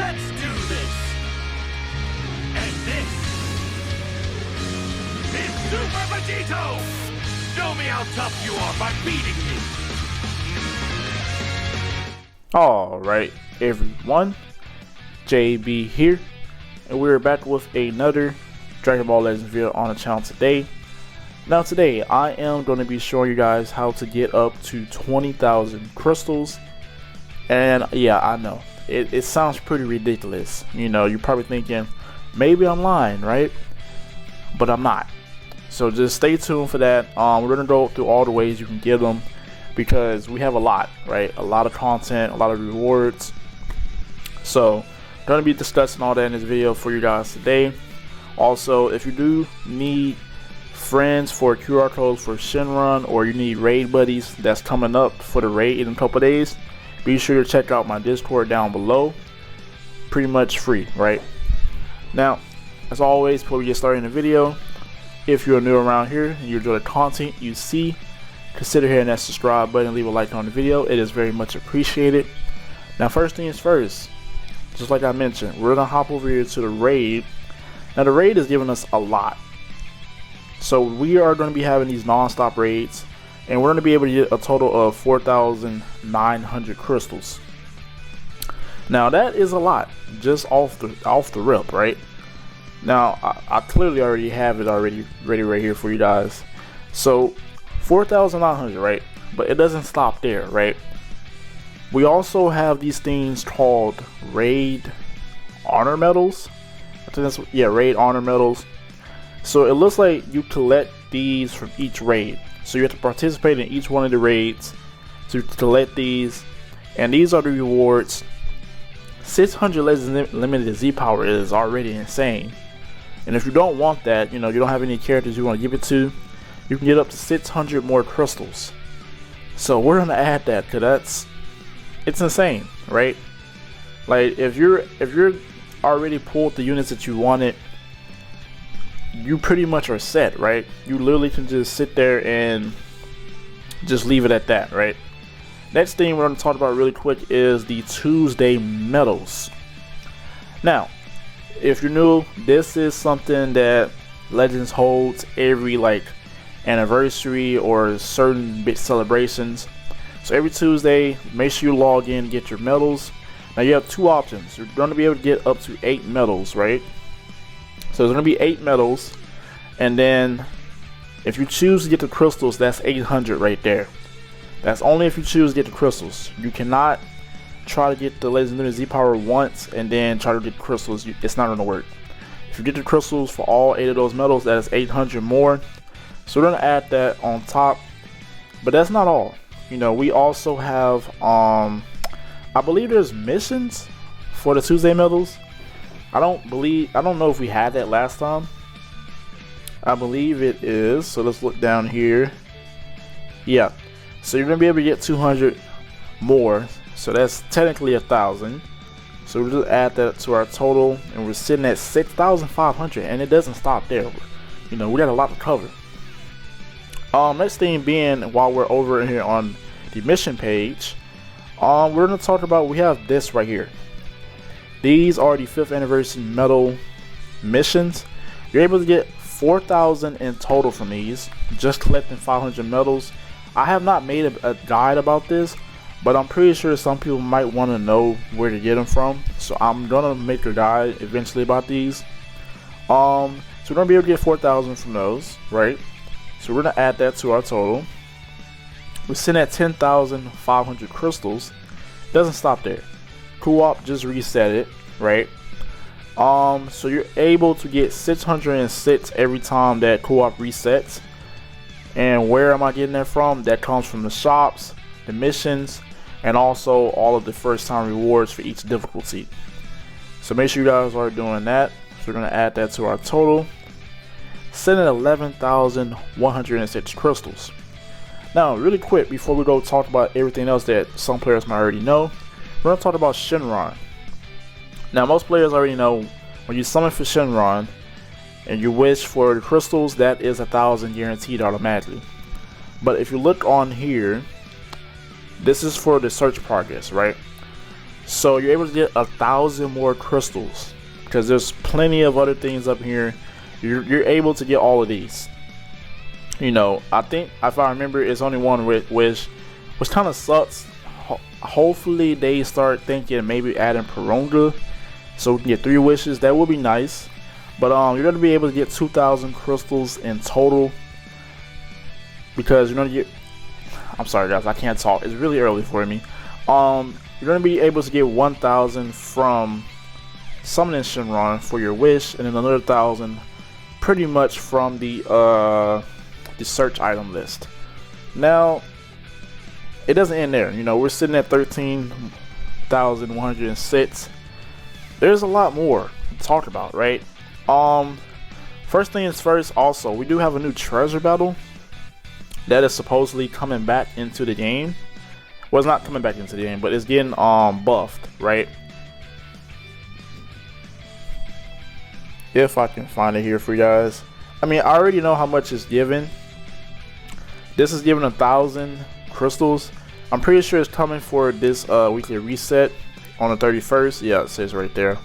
Let's do this! And this is Super Vegito! Show me how tough you are by beating me! Alright everyone, JB here, and we're back with another Dragon Ball Legends video on the channel today. Now today I am going to be showing you guys how to get up to 20,000 crystals. And yeah, I know it sounds pretty ridiculous. You know, you're probably thinking maybe I'm lying, right? But I'm not. So just stay tuned for that. We're gonna go through all the ways you can get them, because we have a lot, right? A lot of content, a lot of rewards. So gonna be discussing all that in this video for you guys today. Also, if you do need friends for QR codes for Shenron, or you need raid buddies that's coming up for the raid in a couple days, be sure to check out my Discord down below. Pretty much free, right? Now, as always, before we get started in the video, if you're new around here and you enjoy the content you see, consider hitting that subscribe button and leave a like on the video. It is very much appreciated. Now, first things first, just like I mentioned, we're gonna hop over here to the raid. Now, the raid is giving us a lot, so we are going to be having these non-stop raids, and we're going to be able to get a total of 4,900 crystals. Now that is a lot, just off the rip, right? Now I clearly already have it ready right here for you guys. So 4,900, right? But it doesn't stop there, right? We also have these things called raid honor medals. I think that's, yeah, raid honor medals. So it looks like you collect these from each raid. So you have to participate in each one of the raids to collect these, and these are the rewards. 600 Legends Limited Z power is already insane. And if you don't want that, you know, you don't have any characters you want to give it to, you can get up to 600 more crystals. So we're gonna add that, because it's insane, right? Like if you're already pulled the units that you wanted, you pretty much are set, right? You literally can just sit there and just leave it at that, right? Next thing we're going to talk about really quick is the Tuesday medals. Now, if you're new, this is something that Legends holds every like anniversary or certain big celebrations. So every Tuesday, make sure you log in and get your medals. Now you have two options. You're going to be able to get up to 8 medals, right? So there's going to be 8 medals, and then if you choose to get the crystals, that's 800 right there. That's only if you choose to get the crystals. You cannot try to get the Legendary Z power once and then try to get the crystals. It's not going to work. If you get the crystals for all 8 of those medals, that is 800 more. So we're going to add that on top. But that's not all. You know, we also have, I believe there's missions for the Tuesday medals. I don't know if we had that last time. I believe it is. So let's look down here. Yeah. So you're gonna be able to get 200 more. So that's technically 1,000. So we'll just add that to our total, and we're sitting at 6,500, and it doesn't stop there. You know, we got a lot to cover. Next thing being, while we're over here on the mission page, we're gonna talk about, we have this right here. These are the 5th anniversary medal missions. You're able to get 4,000 in total from these, just collecting 500 medals. I have not made a guide about this, but I'm pretty sure some people might want to know where to get them from. So I'm gonna make a guide eventually about these. So we're gonna be able to get 4,000 from those, right? So we're gonna add that to our total. We're sitting at 10,500 crystals. Doesn't stop there. Co-op just reset it, right? So you're able to get 606 every time that co-op resets. And where am I getting that from? That comes from the shops, the missions, and also all of the first time rewards for each difficulty. So make sure you guys are doing that. So we're gonna add that to our total. Sitting at 11,106 crystals. Now, really quick, before we go talk about everything else that some players might already know, we're going to talk about Shenron. Now, most players already know when you summon for Shenron and you wish for the crystals, that is 1,000 guaranteed automatically. But if you look on here, this is for the search progress, right? So you're able to get 1,000 more crystals because there's plenty of other things up here. You're able to get all of these. You know, I think if I remember, it's only one wish, which kind of sucks. Hopefully they start thinking maybe adding Porunga, so we can get 3 wishes. That would be nice. But you're gonna be able to get 2,000 crystals in total because you're gonna get. I'm sorry guys, I can't talk. It's really early for me. You're gonna be able to get 1,000 from summoning Shenron for your wish, and then another 1,000 pretty much from the search item list. Now it doesn't end there. You know, we're sitting at 13,106. There's a lot more to talk about, right? First things first, also we do have a new treasure battle that is supposedly coming back into the game. Well, it's not coming back into the game, but it's getting buffed, right? If I can find it here for you guys. I mean, I already know how much it's given. This is giving 1,000 crystals. I'm pretty sure it's coming for this weekly reset on the 31st. Yeah, it says right there.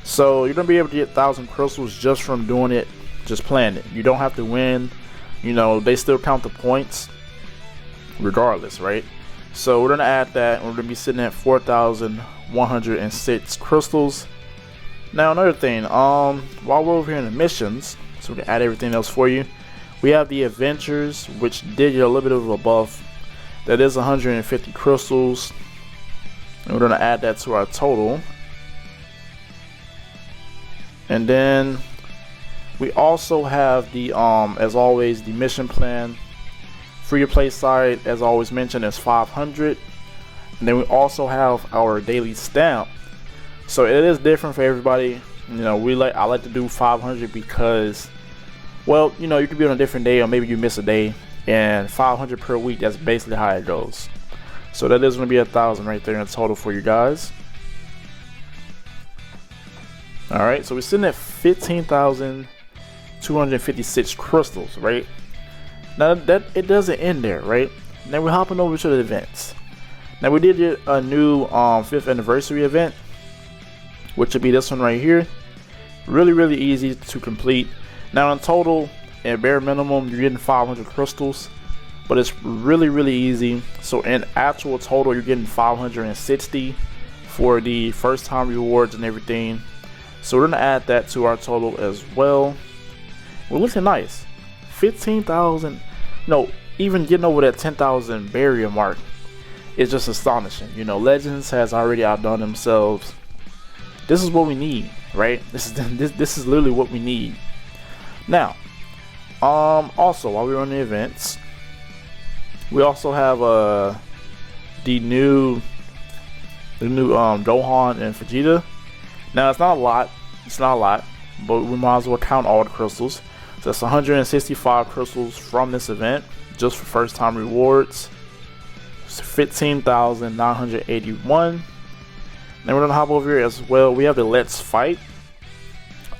So you're gonna be able to get 1,000 crystals just from doing it, just playing it. You don't have to win. You know, they still count the points regardless, right? So we're gonna add that, and we're gonna be sitting at 4,106 crystals. Now another thing, while we're over here in the missions, so we can add everything else for you. We have the adventures, which did get a little bit of a buff. That is 150 crystals, and we're gonna add that to our total. And then we also have the as always, the mission plan. Free to play side, as always mentioned, is 500. And then we also have our daily stamp. So it is different for everybody. You know, I like to do 500 because, well, you know, you could be on a different day, or maybe you miss a day, and 500 per week, that's basically how it goes. So that is going to be 1,000 right there in total for you guys. Alright, so we're sitting at 15,256 crystals, right? Now that it doesn't end there, right? Now we're hopping over to the events. Now we did get a new 5th anniversary event, which would be this one right here. Really easy to complete. Now in total, at bare minimum, you're getting 500 crystals, but it's really easy. So in actual total, you're getting 560 for the first time rewards and everything. So we're gonna add that to our total as well. We're looking nice. 15,000. No, even getting over that 10,000 barrier mark is just astonishing. You know, Legends has already outdone themselves. This is what we need, right? This is literally what we need. Now, also while we're on the events, we also have the new Gohan and Vegeta. Now it's not a lot, but we might as well count all the crystals. So that's 165 crystals from this event, just for first time rewards. It's 15,981. Then we're gonna hop over here as well. We have the Let's Fight.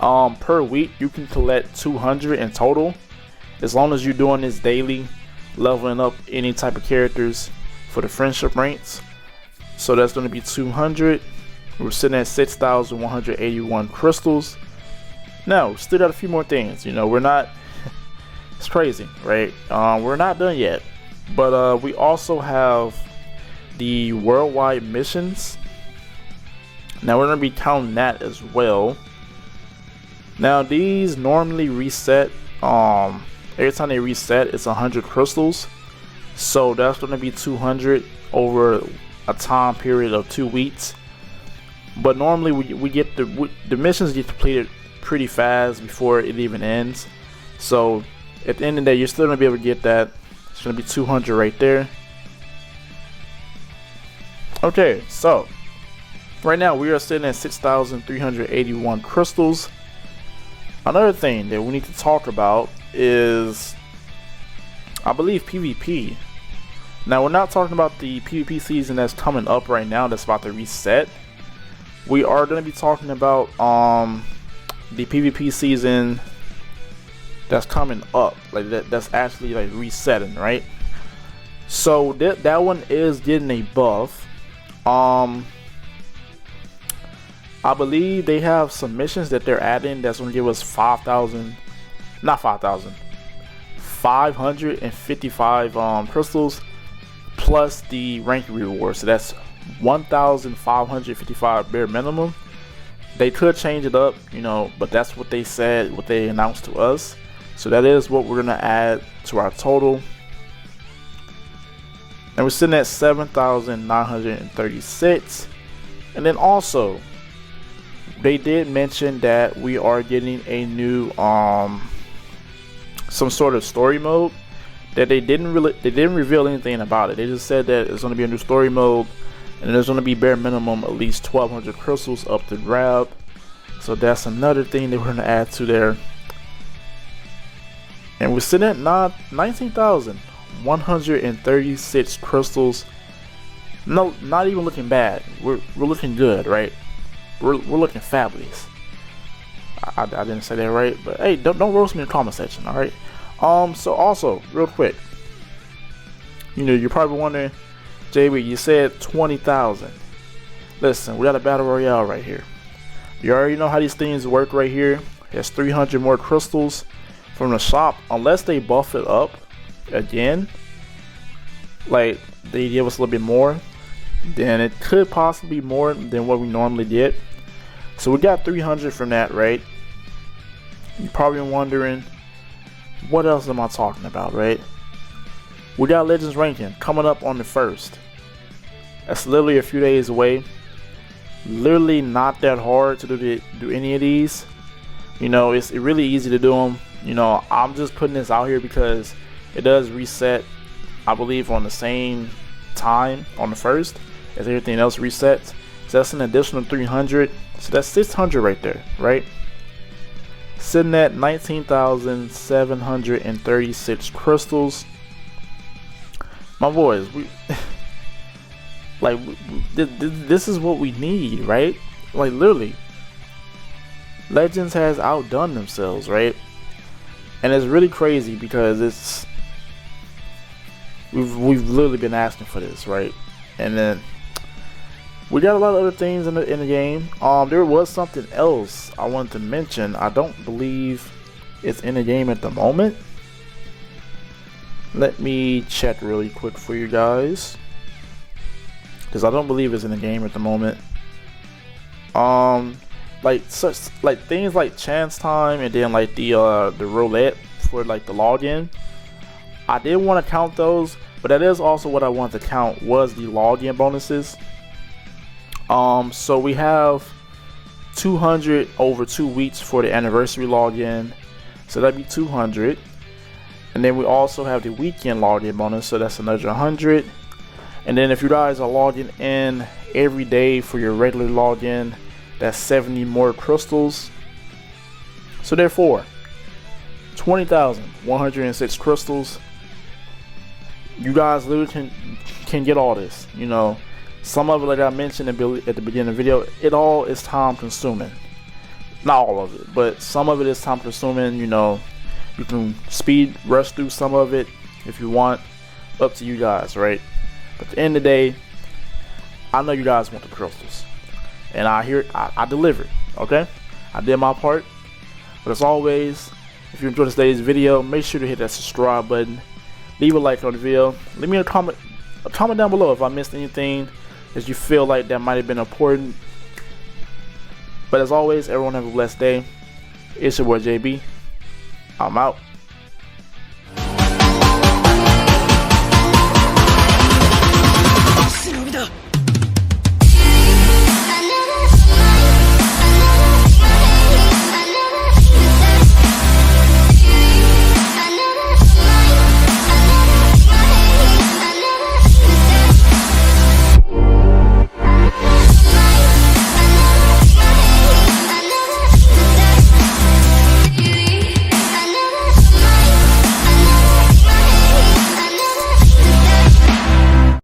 Per week you can collect 200 in total, as long as you're doing this daily, leveling up any type of characters for the friendship ranks. So that's going to be 200. We're sitting at 6,181 crystals. Now, still got a few more things. You know, we're not. It's crazy, right? We're not done yet, but we also have the worldwide missions. Now we're going to be counting that as well. Now these normally reset. Every time they reset, it's 100 crystals. So that's going to be 200 over a time period of 2 weeks. But normally we get the missions get completed pretty fast before it even ends. So at the end of the day, you're still going to be able to get that. It's going to be 200 right there. Okay, so right now we are sitting at 6,381 crystals. Another thing that we need to talk about is, I believe, PvP. Now we're not talking about the PvP season that's coming up right now, that's about to reset. We are going to be talking about the PvP season that's coming up, like that's actually like resetting, right? So that one is getting a buff. I believe they have some missions that they're adding that's going to give us 5,000, not 5,000, 555 crystals plus the ranking reward. So that's 1,555 bare minimum. They could change it up, you know, but that's what they said, what they announced to us. So that is what we're going to add to our total. And we're sitting at 7,936. And then also, they did mention that we are getting a new some sort of story mode that they didn't reveal anything about it. They just said that it's going to be a new story mode, and there's going to be bare minimum at least 1,200 crystals up to grab. So that's another thing that we're going to add to there. And we're sitting at 19,136 crystals. No, not even looking bad. We're looking good, right? We're looking fabulous. I didn't say that right, but hey, don't roast me in the comment section, all right? So also, real quick, you know, you're probably wondering, JB, you said 20,000. Listen, we got a battle royale right here. You already know how these things work right here. It's 300 more crystals from the shop, unless they buff it up again, like they give us a little bit more, then it could possibly be more than what we normally get. So we got 300 from that, right? You're probably wondering, what else am I talking about, right? We got Legends ranking coming up on the 1st. That's literally a few days away. Literally not that hard to do any of these. You know, it's really easy to do them. You know, I'm just putting this out here because it does reset, I believe, on the same time on the 1st as everything else resets. So that's an additional 300. So that's 600 right there, right? Sitting at 19,736 crystals. My boys, this is what we need, right? Like, literally, Legends has outdone themselves, right? And it's really crazy because we've literally been asking for this, right? And then we got a lot of other things in the game. There was something else I wanted to mention. I don't believe it's in the game at the moment. Let me check really quick for you guys, because I don't believe it's in the game at the moment. Like things like chance time, and then like the roulette for like the login. I did want to count those, but that is also what I wanted to count was the login bonuses. So we have 200 over 2 weeks for the anniversary login, so that'd be 200. And then we also have the weekend login bonus, so that's another 100. And then if you guys are logging in every day for your regular login, that's 70 more crystals. So therefore, 20,106 crystals. You guys literally can get all this. You know, some of it, like I mentioned at the beginning of the video, it all is time consuming. Not all of it, but some of it is time consuming. You know, you can speed rush through some of it if you want. Up to you guys, right? But at the end of the day, I know you guys want the crystals, and I delivered. Okay, I did my part. But as always, if you enjoyed today's video, make sure to hit that subscribe button, leave a like on the video, leave me a comment down below if I missed anything that you feel like that might have been important. But as always, everyone have a blessed day. It's your boy JB. I'm out.